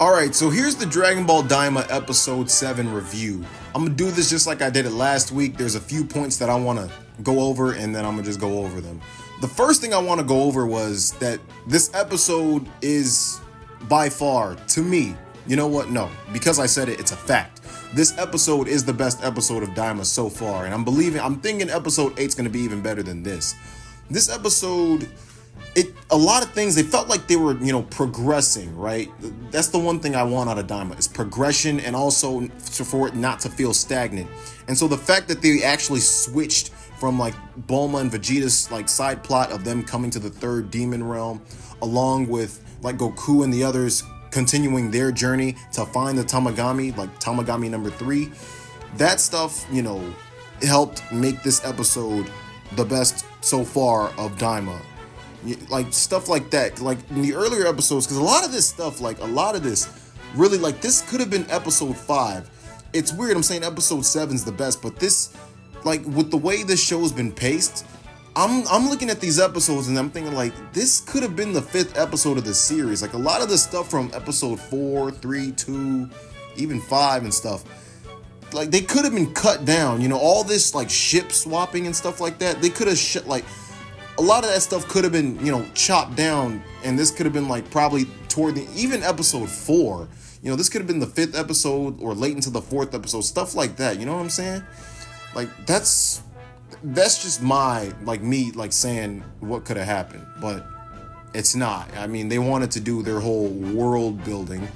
Alright, so here's the Dragon Ball Daima Episode 7 review. I'm gonna do this just like I did it last week. There's a few points that I wanna go over, and then I'm gonna just go over them. The first thing I wanna go over was that this episode is by far, to me, you know what? No, because I said it, it's a fact. This episode is the best episode of Daima so far, and I'm thinking episode 8 is gonna be even better than this. This episode, a lot of things, they felt like they were, progressing, right? That's the one thing I want out of Daima, is progression, and also for it not to feel stagnant. And so the fact that they actually switched from like Bulma and Vegeta's like side plot of them coming to the third demon realm, along with like Goku and the others continuing their journey to find the Tamagami, like Tamagami number 3, that stuff, helped make this episode the best so far of Daima. Like stuff like that, like in the earlier episodes, because a lot of this really, like, this could have been episode 5. It's weird I'm saying episode 7's the best, but this, like, with the way this show's been paced, I'm looking at these episodes and I'm thinking, like, this could have been the 5th episode of the series. Like, a lot of the stuff from episode 4, 3, 2, even 5 and stuff, like, they could have been cut down. All this like ship swapping and stuff like that, they could have like, a lot of that stuff could have been, chopped down, and this could have been like probably toward even episode 4. This could have been the 5th episode or late into the 4th episode, stuff like that. You know what I'm saying? Like, that's just me saying what could have happened, but it's not. I mean, they wanted to do their whole world building,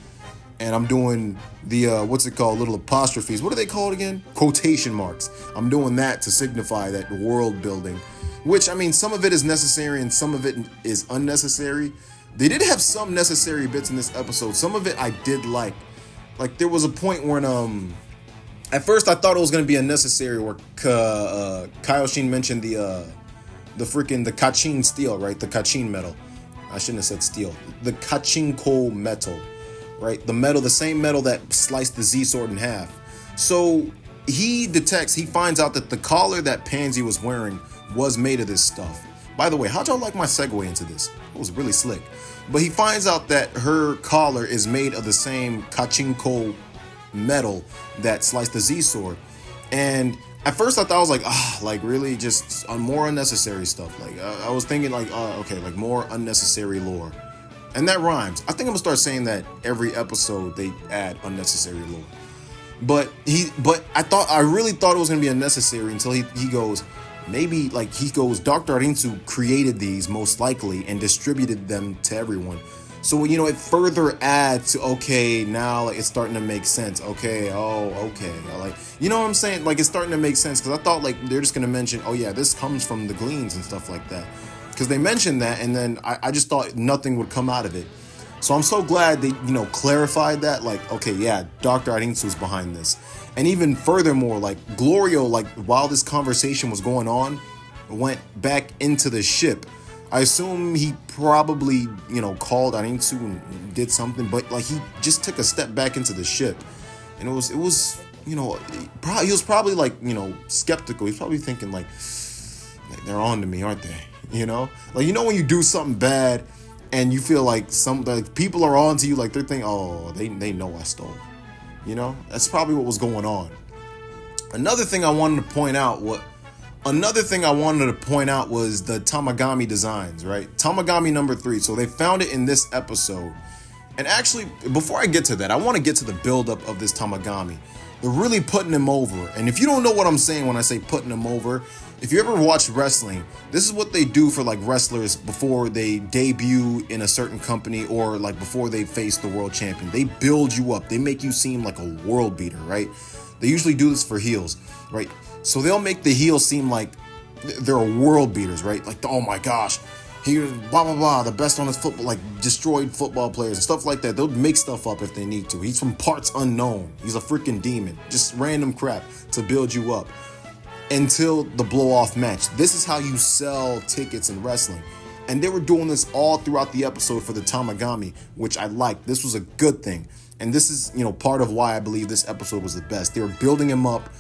and I'm doing the what's it called, little apostrophes. What are they called again? Quotation marks. I'm doing that to signify that world building. Which, I mean, some of it is necessary and some of it is unnecessary. They did have some necessary bits in this episode. Some of it I did like. Like, there was a point when, at first I thought it was going to be unnecessary where Kaioshin mentioned the Kachin steel, right? The Kachin metal. I shouldn't have said steel. The Kachinko metal, right? The metal, the same metal that sliced the Z sword in half. So he finds out that the collar that Pansy was wearing was made of this stuff. By the way, how'd y'all like my segue into this? It was really slick. But he finds out that her collar is made of the same Kachinko metal that sliced the Z sword. And at first I thought, I was like, really? Just more unnecessary stuff. Like, I was thinking okay, like more unnecessary lore. And that rhymes. I think I'm gonna start saying that every episode they add unnecessary lore. But I really thought it was gonna be unnecessary until he goes, maybe, like, he goes, Dr. Arinsu created these most likely and distributed them to everyone. So, it further adds to, okay, now, like, it's starting to make sense. Okay, okay. Like, you know what I'm saying? Like, it's starting to make sense, because I thought, like, they're just going to mention, oh, yeah, this comes from the gleans and stuff like that. Because they mentioned that, and then I just thought nothing would come out of it. So I'm so glad they, clarified that, like, okay, yeah, Dr. Arinsu's behind this. And even furthermore, like, Glorio, like, while this conversation was going on, went back into the ship. I assume he probably, called Arinsu and did something, but, like, he just took a step back into the ship. And it was, he was probably, like, skeptical. He's probably thinking, like, they're on to me, aren't they? Like, when you do something bad and you feel like people are on to you, like, they're thinking, oh, they know I stole. That's probably what was going on. Another thing I wanted to point out was the Tamagami designs, right? Tamagami number 3. So they found it in this episode. And actually, before I get to that, I want to get to the buildup of this Tamagami. They're really putting him over. And if you don't know what I'm saying when I say putting him over, if you ever watched wrestling, this is what they do for, like, wrestlers before they debut in a certain company, or like before they face the world champion. They build you up. They make you seem like a world beater, right? They usually do this for heels, right? So they'll make the heels seem like they're world beaters, right? Like, oh my gosh, he blah blah blah, the best on his football, like, destroyed football players and stuff like that. They'll make stuff up if they need to. He's from parts unknown. He's a freaking demon. Just random crap to build you up until the blow-off match. This is how you sell tickets in wrestling. And they were doing this all throughout the episode for the Tamagami, which I liked. This was a good thing. And this is, part of why I believe this episode was the best. They were building him up,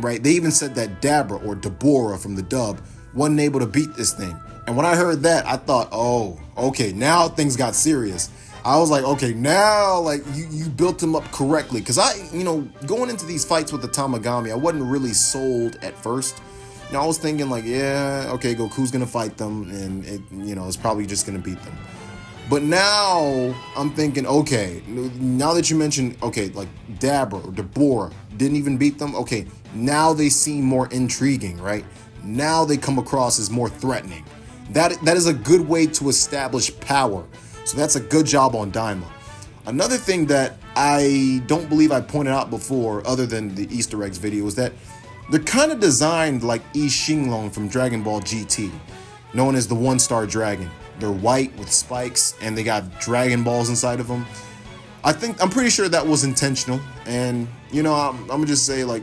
right? They even said that Dabra, or Deborah from the dub, wasn't able to beat this thing. And when I heard that, I thought, oh, okay, now things got serious. I was like, okay, now like you built him up correctly. Cause going into these fights with the Tamagami, I wasn't really sold at first. I was thinking like, yeah, okay, Goku's gonna fight them, and it's probably just gonna beat them. But now I'm thinking, okay, now that you mentioned, okay, like Dabra or Deborah didn't even beat them. Okay, now they seem more intriguing, right? Now they come across as more threatening. That is a good way to establish power. So that's a good job on Daima. Another thing that I don't believe I pointed out before, other than the Easter eggs video, is that they're kind of designed like Shinlong from Dragon Ball GT, known as the one-star dragon. They're white with spikes, and they got Dragon Balls inside of them. I'm pretty sure that was intentional, and I'm gonna just say, like,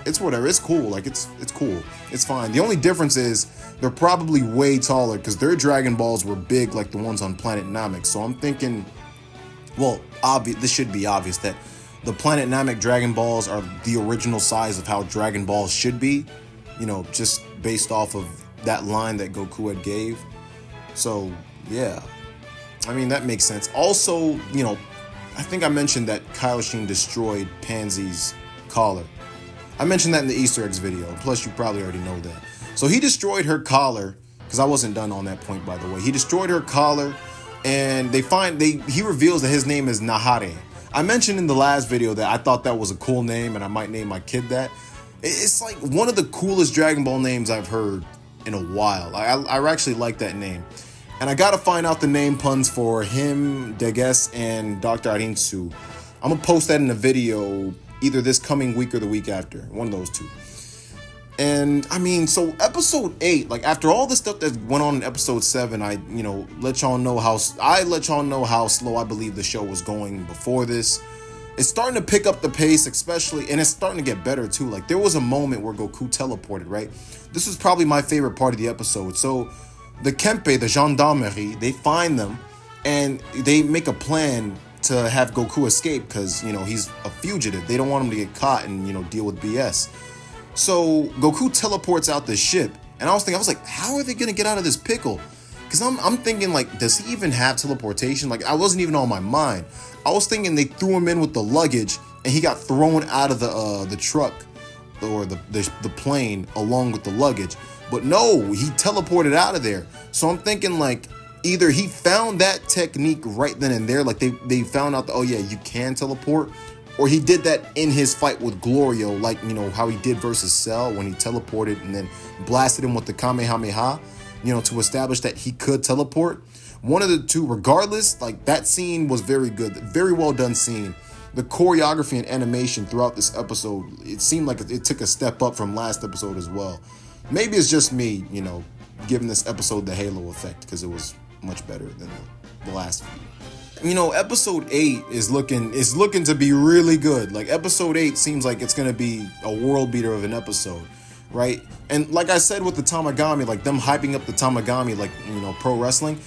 it's whatever. It's cool. Like it's cool. It's fine. The only difference is they're probably way taller because their Dragon Balls were big, like the ones on Planet Namek. So I'm thinking, well, this should be obvious that the Planet Namek Dragon Balls are the original size of how Dragon Balls should be, just based off of that line that Goku had gave. So, yeah. I mean, that makes sense. Also, I think I mentioned that Kaioshin destroyed Pansy's collar. I mentioned that in the Easter eggs video. Plus, you probably already know that. So he destroyed her collar, because I wasn't done on that point, by the way. He destroyed her collar, and he reveals that his name is NAHARE. I mentioned in the last video that I thought that was a cool name, and I might name my kid that. It's like one of the coolest Dragon Ball names I've heard in a while. I actually like that name. And I gotta find out the name puns for him, Deges, and Dr. Arinsu. I'm gonna post that in a video either this coming week or the week after. One of those two. And I mean, so episode 8, like after all the stuff that went on in episode 7, I let y'all know how slow I believe the show was going before this. It's starting to pick up the pace, especially, and it's starting to get better too. Like there was a moment where Goku teleported, right? This was probably my favorite part of the episode. So the Kempe, the gendarmerie, they find them and they make a plan to have Goku escape because, he's a fugitive. They don't want him to get caught and, deal with BS. So Goku teleports out the ship, and I was like, how are they gonna get out of this pickle? Because I'm thinking, like, does he even have teleportation? Like, I wasn't even on my mind. I was thinking they threw him in with the luggage, and he got thrown out of the truck or the plane along with the luggage. But no, he teleported out of there. So I'm thinking, like, either he found that technique right then and there, like they found out that, oh yeah, you can teleport, or he did that in his fight with Glorio, like, how he did versus Cell when he teleported and then blasted him with the Kamehameha, to establish that he could teleport. One of the two, regardless, like that scene was very good, very well done scene. The choreography and animation throughout this episode, it seemed like it took a step up from last episode as well. Maybe it's just me, giving this episode the halo effect because it was much better than the last few. Episode 8 is looking to be really good. Like episode 8 seems like it's gonna be a world beater of an episode, right? And like I said with the Tamagami, like them hyping up the Tamagami, like pro wrestling.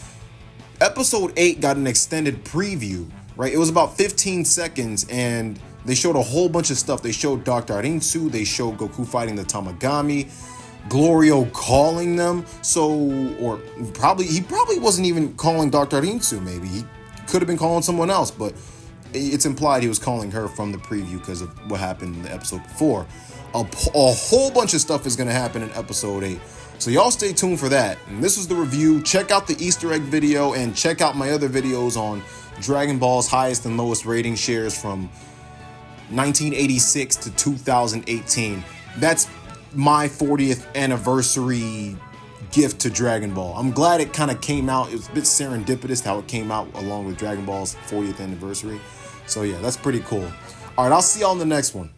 Episode 8 got an extended preview, right? It was about 15 seconds, and they showed a whole bunch of stuff. They showed Dr. Arinsu, they showed Goku fighting the Tamagami, Glorio calling them. He probably wasn't even calling Dr. Arinsu. Maybe he could have been calling someone else, but it's implied he was calling her from the preview because of what happened in the episode before. A whole bunch of stuff is going to happen in episode 8. So y'all stay tuned for that. And this is the review. Check out the Easter egg video and check out my other videos on Dragon Ball's highest and lowest rating shares from 1986 to 2018. That's my 40th anniversary gift to Dragon Ball. I'm glad it kind of came out. It was a bit serendipitous how it came out along with Dragon Ball's 40th anniversary. So yeah, that's pretty cool. All right, I'll see y'all in the next one.